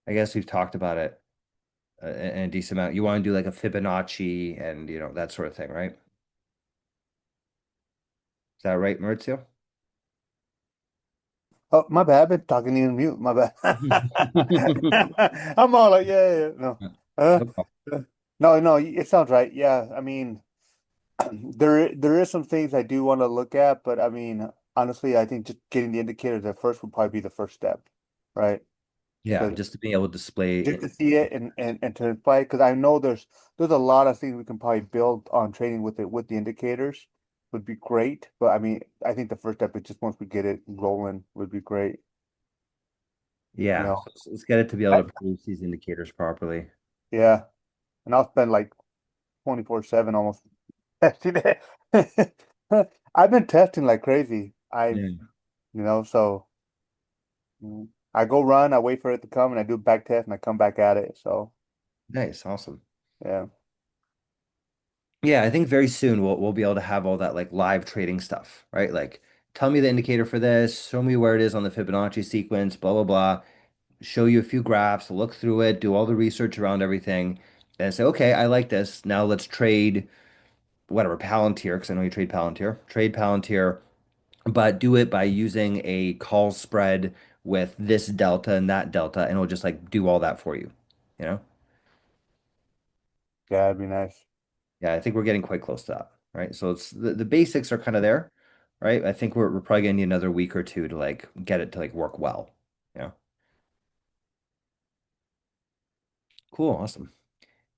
I guess we've talked about it in a decent amount. You want to do like a Fibonacci and that sort of thing, right? Is that right, Maurizio? Oh, my bad. I've been talking to you in mute. My bad. I'm all like, yeah, yeah, yeah. No. Uh, No problem. no, no, it sounds right. Yeah. I mean, there is some things I do want to look at, but I mean, honestly, I think just getting the indicators at first would probably be the first step, right? Yeah, Because just to be able to display just it. to see it and to apply because I know there's a lot of things we can probably build on training with it with the indicators would be great. But I mean, I think the first step is just once we get it rolling would be great. You Yeah, know, so let's get it to be able I, to produce these indicators properly. yeah, and I'll spend like 24/7 almost testing it. I've been testing like crazy. Yeah. So I go run, I wait for it to come, and I do a back test, and I come back at it. So Nice, awesome. yeah, Yeah, I think very soon we'll be able to have all that like live trading stuff, right? Like tell me the indicator for this, show me where it is on the Fibonacci sequence, blah blah blah. Show you a few graphs, look through it, do all the research around everything, and say, okay, I like this. Now let's trade whatever Palantir, because I know you trade Palantir. Trade Palantir, but do it by using a call spread with this delta and that delta, and it'll just like do all that for you. You know? yeah, it'd be nice. Yeah, I think we're getting quite close to that, right? So it's the basics are kind of there, right? I think we're probably gonna need another week or two to like get it to like work well. Yeah. Cool, awesome.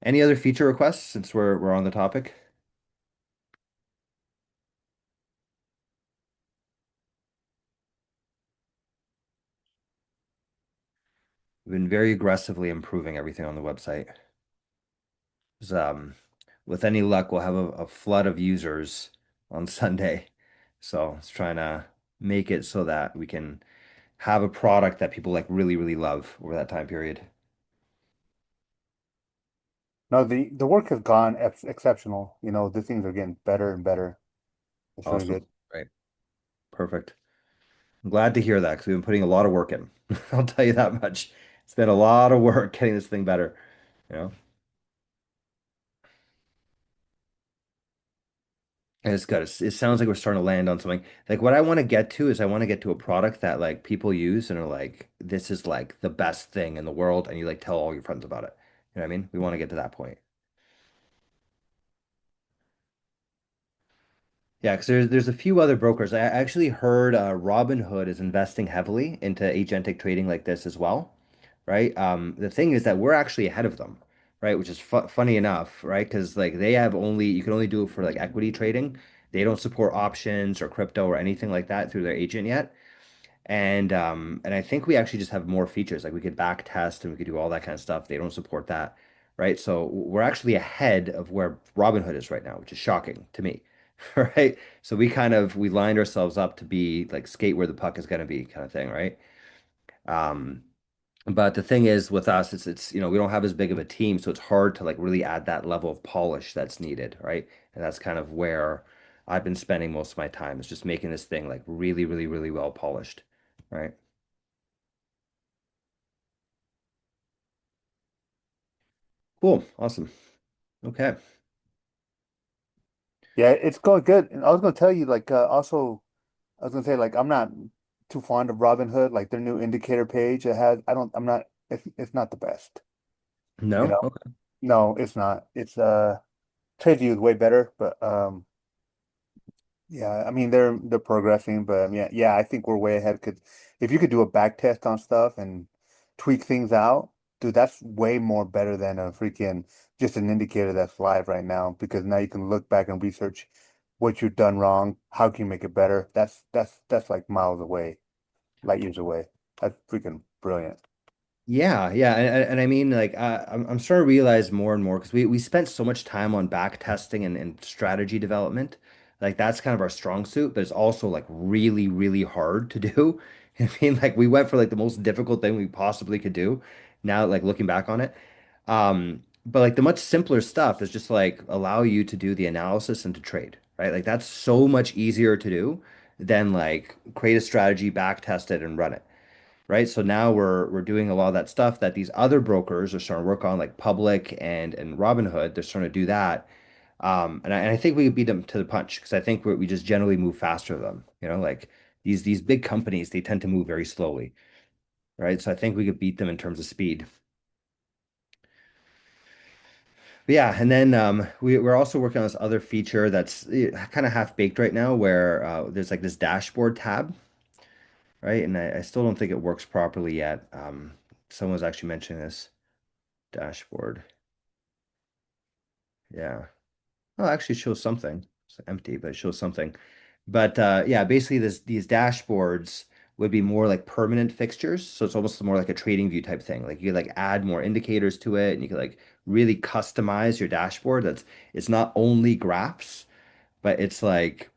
Any other feature requests since we're on the topic? We've been very aggressively improving everything on the website. 'Cause, with any luck, we'll have a flood of users on Sunday. So it's trying to make it so that we can have a product that people like really, really love over that time period. No, the work has gone exceptional. The things are getting better and better. It's really Awesome. good. Right. Perfect. I'm glad to hear that because we've been putting a lot of work in. I'll tell you that much. It's been a lot of work getting this thing better, you know? And it's good. It sounds like we're starting to land on something. Like what I want to get to is I want to get to a product that like people use and are like, this is like the best thing in the world, and you like tell all your friends about it. You know what I mean? We want to get to that point. Yeah, because there's a few other brokers. I actually heard Robinhood is investing heavily into agentic trading like this as well, right? The thing is that we're actually ahead of them, right? Which is fu funny enough, right? Because like they have only you can only do it for like equity trading. They don't support options or crypto or anything like that through their agent yet. And I think we actually just have more features. Like we could back test and we could do all that kind of stuff. They don't support that, right? So we're actually ahead of where Robinhood is right now, which is shocking to me. Right? So we lined ourselves up to be like skate where the puck is going to be kind of thing, right? Um, but the thing is with us, it's we don't have as big of a team, so it's hard to like really add that level of polish that's needed, right? And that's kind of where I've been spending most of my time is just making this thing like really, really, really well polished, right? Cool. Awesome. Okay. Yeah, it's going good. And I was gonna tell you, like, also, I was gonna say, like, I'm not too fond of Robinhood. Like their new indicator page, it has, I don't, I'm not, it's not the best. You No? know, Okay. no, it's not. It's TradeView is way better, but yeah, I mean they're progressing, but yeah, yeah, I think we're way ahead. Because if you could do a back test on stuff and tweak things out, dude, that's way more better than a freaking just an indicator that's live right now. Because now you can look back and research what you've done wrong. How can you make it better? That's like miles away, light years away. That's freaking brilliant. Yeah, yeah, and I mean, like, I'm starting to realize more and more because we spent so much time on back testing and strategy development. Like, that's kind of our strong suit, but it's also like really, really hard to do. I mean, like, we went for like the most difficult thing we possibly could do. Now, like, looking back on it, but like the much simpler stuff is just like allow you to do the analysis and to trade, right? Like, that's so much easier to do than like create a strategy, back test it, and run it. right? So now we're doing a lot of that stuff that these other brokers are starting to work on, like Public and Robinhood. They're starting to do that. And I think we could beat them to the punch because I think we just generally move faster than them. Like these big companies, they tend to move very slowly, right? So I think we could beat them in terms of speed. But yeah, and then we're also working on this other feature that's kind of half baked right now, where there's like this dashboard tab, right? And I still don't think it works properly yet. Someone was actually mentioning this dashboard. Yeah. Well, actually it shows something. It's empty, but it shows something. But yeah, basically these dashboards would be more like permanent fixtures. So it's almost more like a trading view type thing. Like you could like add more indicators to it and you could like really customize your dashboard. It's not only graphs, but it's like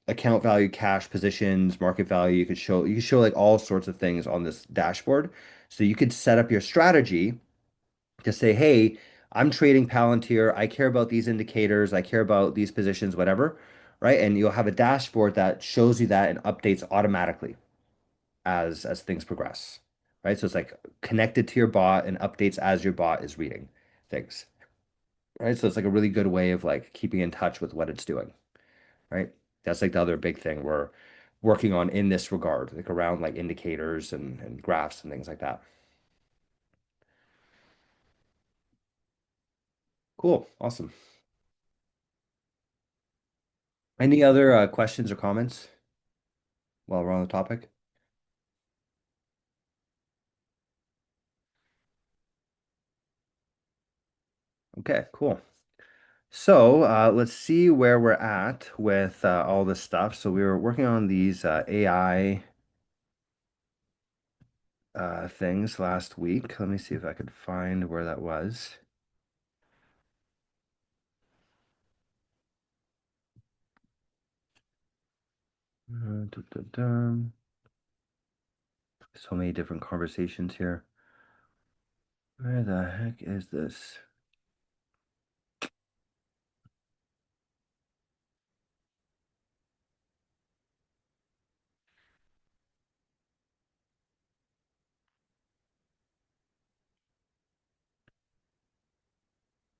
account value, cash positions, market value. You could show like all sorts of things on this dashboard. So you could set up your strategy to say, hey, I'm trading Palantir. I care about these indicators. I care about these positions, whatever, right? And you'll have a dashboard that shows you that and updates automatically as things progress, right? So it's like connected to your bot and updates as your bot is reading things, right? So it's like a really good way of like keeping in touch with what it's doing, right? That's like the other big thing we're working on in this regard, like around like indicators and graphs and things like that. Cool. Awesome. Any other questions or comments while we're on the topic? Okay, cool. So let's see where we're at with all this stuff. So we were working on these AI things last week. Let me see if I could find where that was. Dun. So many different conversations here. Where the heck is this?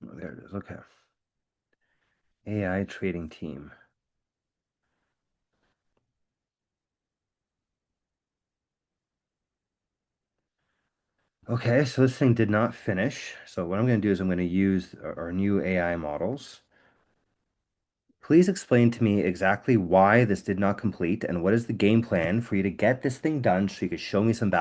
Oh, there it is. Okay. AI trading team. Okay, so this thing did not finish. So what I'm going to do is I'm going to use our new AI models. Please explain to me exactly why this did not complete and what is the game plan for you to get this thing done so you can show me some